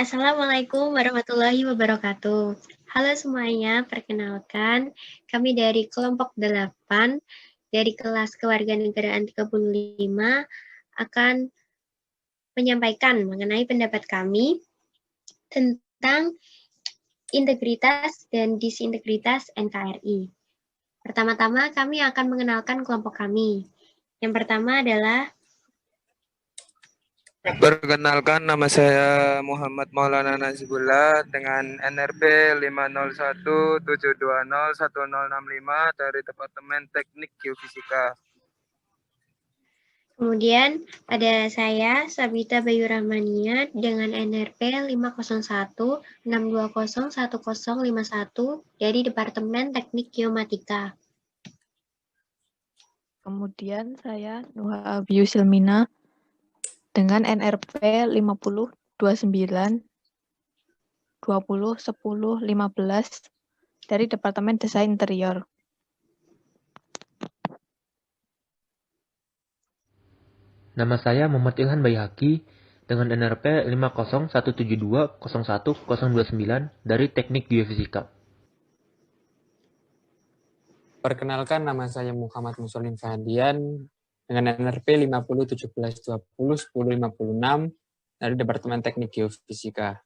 Assalamualaikum warahmatullahi wabarakatuh. Halo semuanya, perkenalkan kami dari kelompok 8 dari kelas Kewarganegaraan 35 akan menyampaikan mengenai pendapat kami tentang integritas dan disintegritas NKRI. Pertama-tama kami akan mengenalkan kelompok kami. Yang pertama adalah Perkenalkan, nama saya Muhammad Maulana Nazibullah dengan NRP 501720165 dari Departemen Teknik Geofisika. Kemudian ada saya, Sabita Bayu Rahmania, dengan NRP 50162011051 dari Departemen Teknik Geomatika. Kemudian saya Nuha Abiyu Silmina dengan NRP 5029201015 dari Departemen Desain Interior. Nama saya Muhammad Ilhan Bayhaqi dengan NRP 50172011029 dari Teknik Geofisika. Perkenalkan, nama saya Muhammad Muslim Fahdian dengan NRP 5017201056 dari Departemen Teknik Geofisika.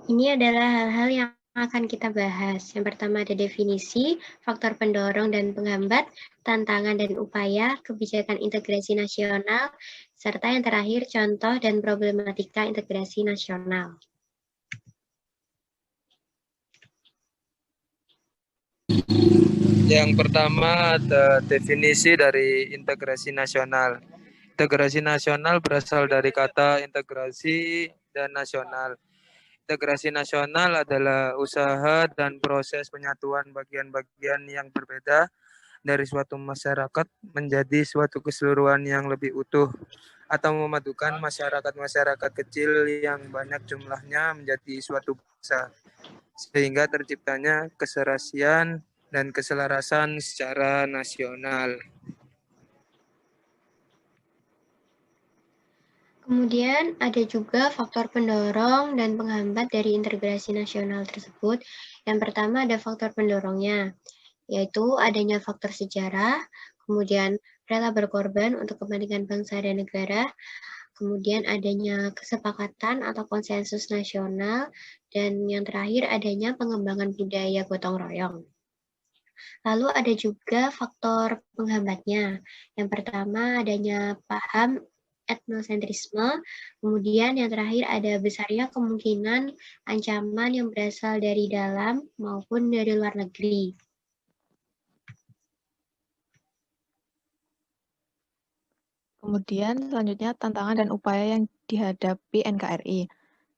Ini adalah hal-hal yang akan kita bahas. Yang pertama ada definisi, faktor pendorong dan penghambat, tantangan dan upaya, kebijakan integrasi nasional, serta yang terakhir contoh dan problematika integrasi nasional. Yang pertama ada definisi dari integrasi nasional. Integrasi nasional berasal dari kata integrasi dan nasional. Integrasi nasional adalah usaha dan proses penyatuan bagian-bagian yang berbeda dari suatu masyarakat menjadi suatu keseluruhan yang lebih utuh, atau memadukan masyarakat-masyarakat kecil yang banyak jumlahnya menjadi suatu bangsa, sehingga terciptanya keserasian dan keselarasan secara nasional. Kemudian ada juga faktor pendorong dan penghambat dari integrasi nasional tersebut. Yang pertama ada faktor pendorongnya, yaitu adanya faktor sejarah, kemudian rela berkorban untuk kepentingan bangsa dan negara, kemudian adanya kesepakatan atau konsensus nasional, dan yang terakhir adanya pengembangan budaya gotong royong. Lalu ada juga faktor penghambatnya. Yang pertama adanya paham etnosentrisme, kemudian yang terakhir ada besarnya kemungkinan ancaman yang berasal dari dalam maupun dari luar negeri. Kemudian selanjutnya tantangan dan upaya yang dihadapi NKRI.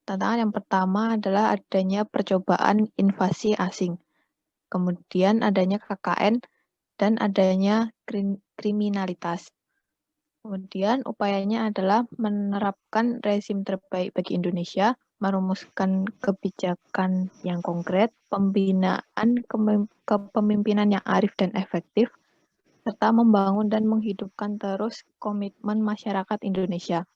Tantangan yang pertama adalah adanya percobaan invasi asing. Kemudian adanya KKN dan adanya kriminalitas. Kemudian upayanya adalah menerapkan rezim terbaik bagi Indonesia, merumuskan kebijakan yang konkret, pembinaan kepemimpinan yang arif dan efektif, serta membangun dan menghidupkan terus komitmen masyarakat Indonesia.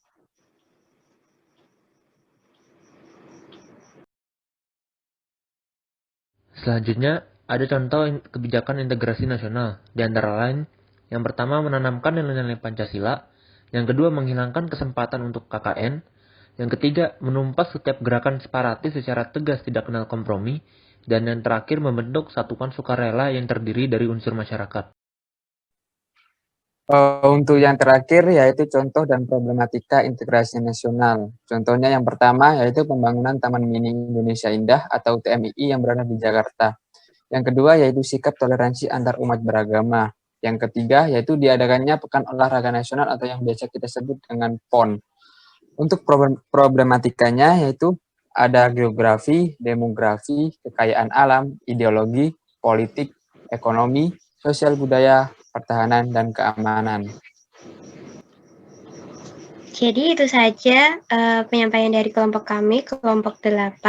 Selanjutnya, ada contoh kebijakan integrasi nasional, di antara lain, yang pertama menanamkan nilai-nilai Pancasila, yang kedua menghilangkan kesempatan untuk KKN, yang ketiga menumpas setiap gerakan separatis secara tegas tidak kenal kompromi, dan yang terakhir membentuk satuan sukarela yang terdiri dari unsur masyarakat. Untuk yang terakhir yaitu contoh dan problematika integrasi nasional. Contohnya yang pertama yaitu pembangunan Taman Mini Indonesia Indah atau TMII yang berada di Jakarta. Yang kedua yaitu sikap toleransi antar umat beragama. Yang ketiga yaitu diadakannya Pekan Olahraga Nasional atau yang biasa kita sebut dengan PON. Untuk problematikanya yaitu ada geografi, demografi, kekayaan alam, ideologi, politik, ekonomi, sosial budaya, pertahanan, dan keamanan. Jadi itu saja penyampaian dari kelompok kami, kelompok 8.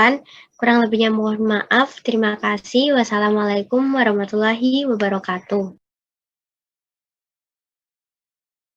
Kurang lebihnya mohon maaf. Terima kasih. Wassalamualaikum warahmatullahi wabarakatuh.